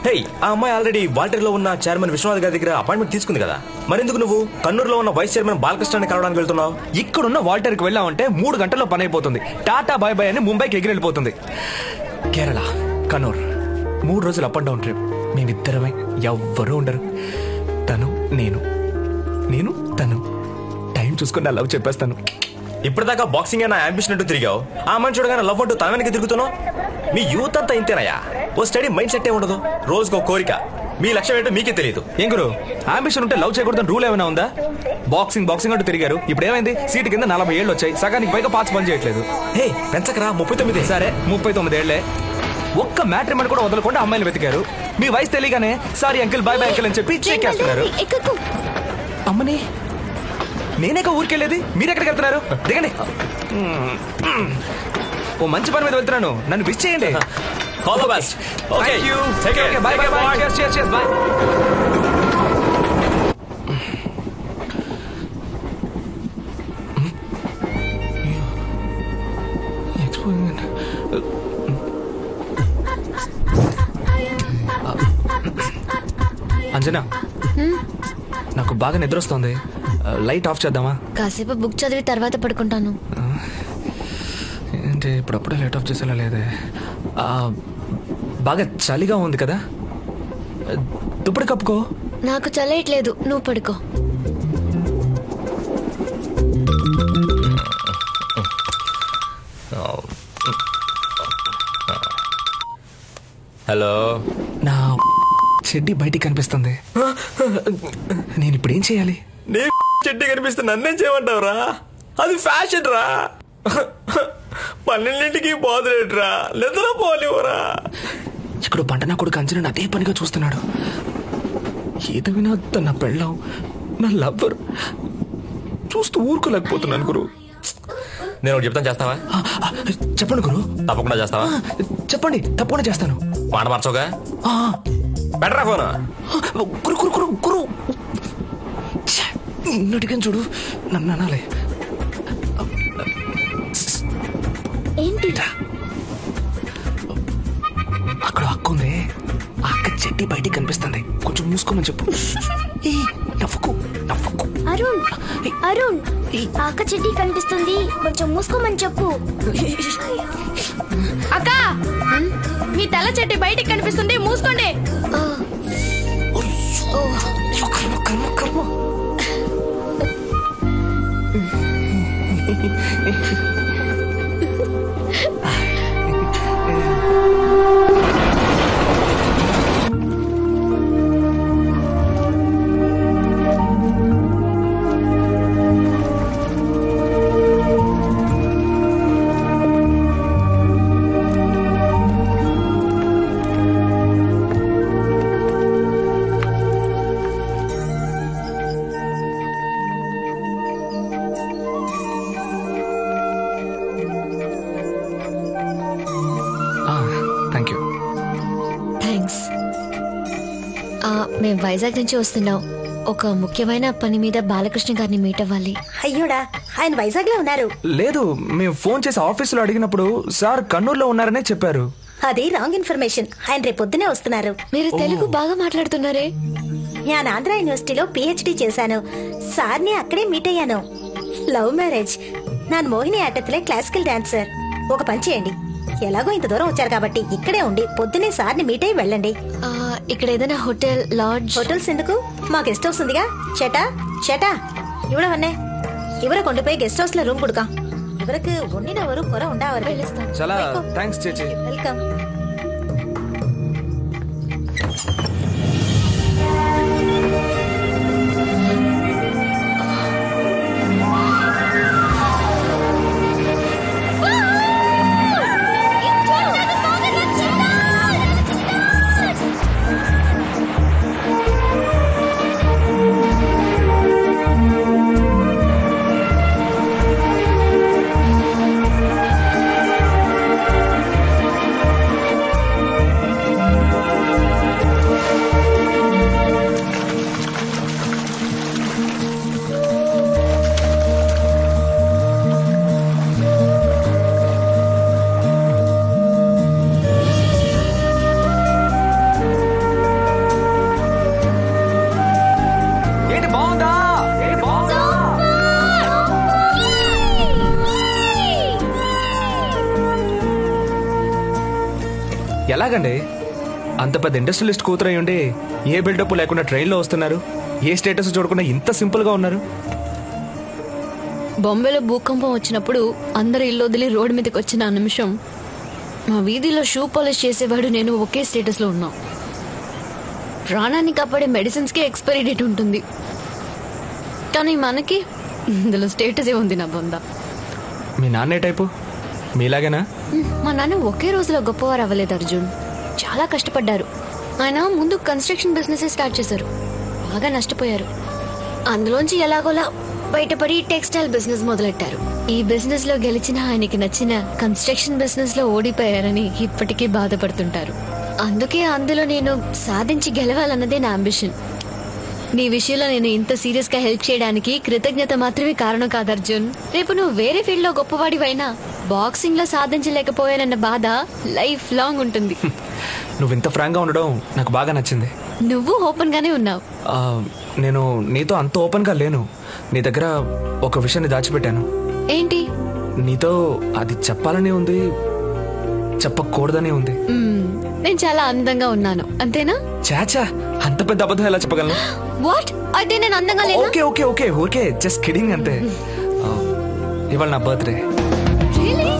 హే, ఆ అమ్మాయి ఆల్రెడీ వాల్టర్లో ఉన్న చైర్మన్ విశ్వనాథ్ గారి దగ్గర అపాయింట్మెంట్ తీసుకుంది కదా, మరెందుకు నువ్వు కన్నూరులో ఉన్న వైస్ చైర్మన్ బాలకృష్ణాన్ని కలవడానికి వెళ్తున్నావు? ఇక్కడున్న వాల్టర్కి వెళ్ళామంటే 3 గంటల్లో పని అయిపోతుంది. టాటా బాయ్ బాయ్ అని ముంబైకి ఎగిరెళ్ళిపోతుంది. కేరళ, కన్నూర్ 3 రోజులు అప్ అండ్ డౌన్ ట్రిప్. మేమిద్దరమే, ఎవ్వరూ ఉండరు. తను నేను తను. టైం చూసుకుని నా లవ్ చెప్పేస్తాను. ఇప్పటిదాకా బాక్సింగ్ నా అంబిషన్ అంటూ తిరిగావు, ఆ అమ్మాయిని చూడగానే లవ్ అంటూ తన వెనక్కి తిరుగుతున్నావు. మీ యూత్ అంతా ఇంతేనయ్యా, ఓ స్టడీ మైండ్ సెట్ ఏ ఉండదు, రోజుకో కోరిక. మీ లక్ష్యం ఏంటో మీకే తెలియదు. ఏం గురు, అంబిషన్ ఉంటే లవ్ చేయకూడదని రూల్ ఏమైనా ఉందా? బాక్సింగ్ అంటూ తిరిగారు, ఇప్పుడు ఏమైంది? సీటు కింద 40 ఏళ్ళు వచ్చాయి, సగానికి పైగా పార్ట్స్ పని చేయట్లేదు. హే పెంచకరా, 39. సరే 39 ఏళ్లే. ఒక్క మ్యాట్రిమోని కూడా వదలకుండా అమ్మాయిలు వెతికారు. మీ వయసు తెలియగానే sorry uncle, bye bye uncle అని చెప్పి చేస్తున్నారు. అమ్మని నేనేక ఊరికెళ్ళేది, మీరెక్కడికి వెళ్తున్నారు? దిగండి. ఓ మంచి పని మీద వెళ్తున్నాను, నన్ను విష్ చేయండి. All the best. Okay you take care. By by by. cheers by. Anjana, నాకు బాగా నిద్ర వస్తుంది, లైట్ ఆఫ్ చేద్దామా? కాసేపు బుక్ చదివి తర్వాత పడుకుంటాను. ఏంటి ఇప్పుడప్పుడే లైట్ ఆఫ్ చేసేలా లేదే? బాగా చలిగా ఉంది కదా, దుప్పటి కప్పుకో. నాకు చలేయట్లేదు, నువ్వు పడుకో. హలో, నా చెడ్డి బయటికి కనిపిస్తుంది. నేను ఇప్పుడు ఏం చేయాలి? నీ చెడ్డి కనిపిస్తే నన్నేం చేయమంటావురా? అది ఫ్యాషన్ రా. 12ంటికి పోదులేట్రా, నిద్ర పోలేవురా. ఇక్కడ పంటనా కొడుకు అంజనా అదే పనిగా చూస్తున్నాడు. ఏదైనా తన పెళ్ళం, నా లవ్వర్ చూస్తూ ఊరుకోలేకపోతున్నాను గురు. నేను ఒకటి చెప్తాను, చేస్తావా? చెప్పండి గురు. తప్పకుండా చేస్తావా? చెప్పండి, తప్పకుండా చేస్తాను. మాట మార్చోగా. బెటరా ఫోన్. గురు గురు గురు గురు నటికని చూడు, నన్ను అనాలి. ఏంటి అక్కడ అక్క ఉంది, ఆ అక్క చెడ్డి బయటికి కనిపిస్తుంది, కొంచెం మూసుకోమని చెప్పు. నవ్వుకు నవ్వుకు. అరుణ్ అక్క చెడ్డి కనిపిస్తుంది, కొంచెం మూసుకోమని చెప్పు. అక్క, మీ తల చెడ్డి బయటికి కనిపిస్తుంది, మూసుకోండి. మేము వైజాగ్ నుంచి వస్తున్నాం. ఒక ముఖ్యమైన పని మీద బాలకృష్ణ గారిని మీట్ అవ్వాలి. అయ్యోడా, ఆయన వైజాగ్ లో ఉన్నారు? లేదు, మేము ఫోన్ చేసి ఆఫీసులో అడిగినప్పుడు సార్ కన్నూరులో ఉన్నారనే చెప్పారు. అది రాంగ్ ఇన్ఫర్మేషన్. ఆయన రేపు పొద్దునే వస్తున్నారు. మీరు తెలుగు బాగా మాట్లాడుతున్నారే. నేను ఆంధ్ర యూనివర్సిటీలో PhD చేశాను. సార్ని అక్కడే మీట్ అయ్యాను. Love marriage. ನಾನು మోహిని ఆటత్లే క్లాసికల్ డాన్సర్. ఒక పని చేయండి, ఎలాగో ఇంత దూరం వచ్చారు కాబట్టి ఇక్కడే ఉండి పొద్దునే సార్ని మీట్ అయ్యి వెళ్ళండి. ఇక్కడ ఏదైనా హోటల్, లాడ్జ్? హోటల్స్ ఎందుకు, మా గెస్ట్ హౌస్ ఉందిగా. ചേട്ടാ ഇവിടെ വന്നേ. ഇവരെ കൊണ്ടുപോയി ഗസ്റ്റ് ഹൗസിലെ റൂം കൊടുക്കാം. ഇവർക്ക് ഒന്നിനും ഒരു കുറ ഉണ്ടാവരുത്. చాలా థాంక్స్ ചേച്ചി. വെൽക്കം. ఎలాగండి? అంత పెద్ద ఇండస్ట్రియలిస్ట్ కూతురు అయి ఉండి ఏ బిల్డప్ లేకుండా ట్రైన్లో వస్తున్నారు, ఏ స్టేటస్ చూడకుండా ఇంత సింపుల్గా ఉన్నారు. బాంబేలో భూకంపం వచ్చినప్పుడు అందరూ ఇల్లు వదిలి రోడ్డు మీదకి వచ్చిన ఆ నిమిషం మా వీధిలో షూ పాలిష్ చేసేవాడు నేను ఒకే స్టేటస్లో ఉన్నాం. ప్రాణాన్ని కాపాడే మెడిసిన్స్కే ఎక్స్పైరీ డేట్ ఉంటుంది, కానీ మనకి ఇందులో స్టేటస్ ఏ ఉంది. నా బొంద. మీ నాన్న ఏ టైపు? మీలాగేనా? మా నాన్న ఒకే రోజులో గొప్పవారు అవ్వలేదు అర్జున్, చాలా కష్టపడ్డారు. ఆయన ముందు కన్స్ట్రక్షన్ బిజినెస్ స్టార్ట్ చేశారు, బాగా నష్టపోయారు. అందులోంచి ఎలాగోలా బయటపడి టెక్స్టైల్ బిజినెస్ మొదలెట్టారు. ఈ బిజినెస్ లో గెలిచిన ఆయనకి నచ్చిన కన్స్ట్రక్షన్ బిజినెస్ లో ఓడిపోయారని ఇప్పటికీ బాధపడుతుంటారు. అందుకే అందులో నేను సాధించి గెలవాలన్నదే నా అంబిషన్. నీ విషయంలో నేను ఇంత సీరియస్ గా హెల్ప్ చేయడానికి కృతజ్ఞత మాత్రమే కారణం కాదు అర్జున్. రేపు నువ్వు వేరే ఫీల్డ్ లో గొప్పవాడివైనా బాక్సింగ్ లో సాధించలేకపోయానన్న బాధ లైఫ్ లాంగ్ ఉంటుంది. నువ్వు ఇంత ఫ్రాంక్ గా ఉండడం నాకు బాగా నచ్చింది. నువ్వు ఓపెన్ గానే ఉన్నావు. నేను నీతో అంత ఓపెన్ గా లేను. నీ దగ్గర ఒక విషయాన్ని దాచిపెట్టాను. ఏంటి? నీతో అది చెప్పాలని ఉంది, చెప్పకూడదని ఉంది. నేను చాలా అందంగా ఉన్నాను అంతేనా? చాచా, అంత పెద్ద అబద్ధం ఎలా చెప్పగలను? వాట్? అయితే నేను అందంగా లేనా? Okay okay okay okay, just kidding అంతే. ఇవాళ నా birthday. Really?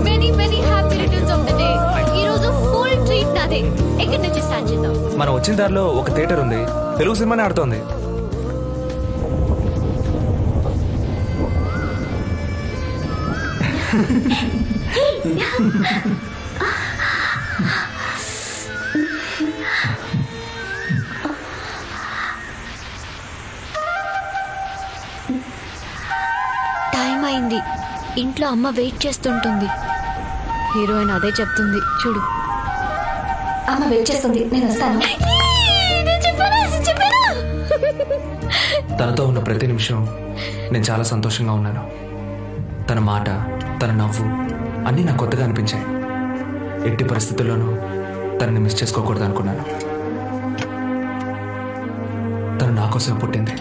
Many many happy returns of the day. ఈ రోజు ఫుల్ ట్రీట్ నాదే. ఎక్కడి నుంచి స్టార్ట్ చేద్దాం? మనం వచ్చిన దారిలో ఒక థియేటర్ ఉంది, తెలుగు సినిమానే ఆడుతోంది. టైం అయింది, ఇంట్లో అమ్మ వెయిట్ చేస్తుంటుంది. హీరోయిన్ అదే చెప్తుంది చూడు. అమ్మ వెయిట్ చేస్తుంది, నేను వస్తాను. తనతో ఉన్న ప్రతి నిమిషం నేను చాలా సంతోషంగా ఉన్నాను. తన మాట, తన నవ్వు అన్నీ నాకు కొత్తగా అనిపించాయి. ఎట్టి పరిస్థితుల్లోనూ తనని మిస్ చేసుకోకూడదు అనుకున్నాను. తను నా కోసం పుట్టింది.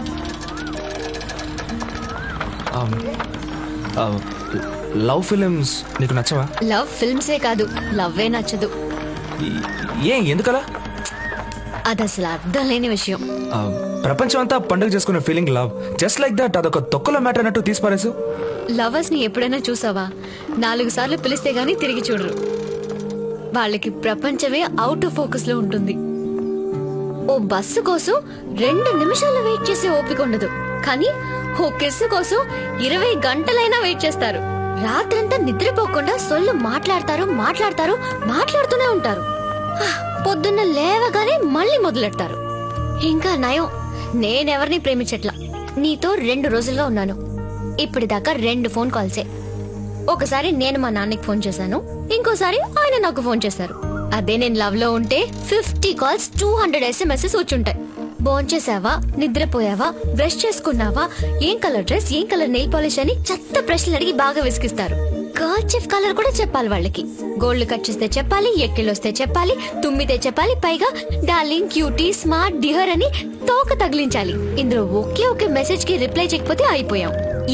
లవ్ ఫిలిమ్స్ నీకు నచ్చవా? లవ్ ఫిల్మ్సే కాదు, లవ్వే నచ్చదు. ఎందుకలా? అది అసలు అర్థం లేని విషయం. ప్రపంచం అంతా పండుగ చేసుకునే feeling love, just like that. అదొక తొక్కలో మ్యాటర్ అన్నట్టు తీసిపారేసు. లవర్స్ ని ఎప్పుడైనా చూసావా? 4 సార్లు పిలిస్తే గానీ తిరిగి చూడరు. వాళ్ళకి ప్రపంచమే అవుట్ ఆఫ్ ఫోకస్ లో ఉంటుంది. ఓ బస్సు కోసం 2 నిమిషాలు వెయిట్ చేసే ఓపిక ఉండదు, కానీ ఓ కిస్సు కోసం 20 గంటలైనా వెయిట్ చేస్తారు. రాత్రంతా నిద్రపోకుండా సొల్లు మాట్లాడుతూనే ఉంటారు. పొద్దున్న లేవగానే మళ్ళీ మొదలెడతారు. ఇంకా నయం, నేనెవరిని ప్రేమించట్లా. నీతో 2 రోజులుగా ఉన్నాను. ఇప్పటిదాకా 2 ఫోన్ కాల్సే. ఒకసారి నేను మా నాన్నకి ఫోన్ చేశాను, ఇంకోసారి ఆయన నాకు ఫోన్ చేశారు. అదే నేను లవ్ లో ఉంటే 50 కాల్స్, 200 SMS వచ్చుంటాయి. భోంచేసావా, నిద్రపోయావా, బ్రష్ చేసుకున్నావా, ఏం కలర్ డ్రెస్, ఏం కలర్ నెయిల్ పాలిష్ అని చెత్త ప్రశ్నలు అడిగి బాగా విసిగిస్తారు. కర్చీఫ్ కలర్ కూడా చెప్పాలి వాళ్ళకి. గోల్డ్ కట్ చేస్తే చెప్పాలి, ఎక్కిలొస్తే చెప్పాలి, తుమ్మితే చెప్పాలి, పైగా డార్లింగ్, క్యూటీ, స్మార్ట్, డియర్ అని తోక తగిలించాలి. ఇందులో ఒకే మెసేజ్ కి రిప్లై చేయకపోతే అయిపోయాం.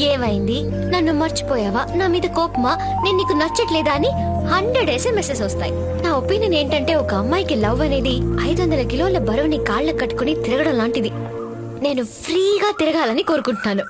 ఏమైంది, నన్ను మర్చిపోయావా, నా మీద కోపమా, నేను నీకు నచ్చట్లేదా అని 100 SMS వస్తాయి. నా ఒపీనియన్ ఏంటంటే, ఒక అమ్మాయికి లవ్ అనేది 500 కిలోల బరువుని కాళ్ళకు కట్టుకుని తిరగడం లాంటిది. నేను ఫ్రీగా తిరగాలని కోరుకుంటున్నాను.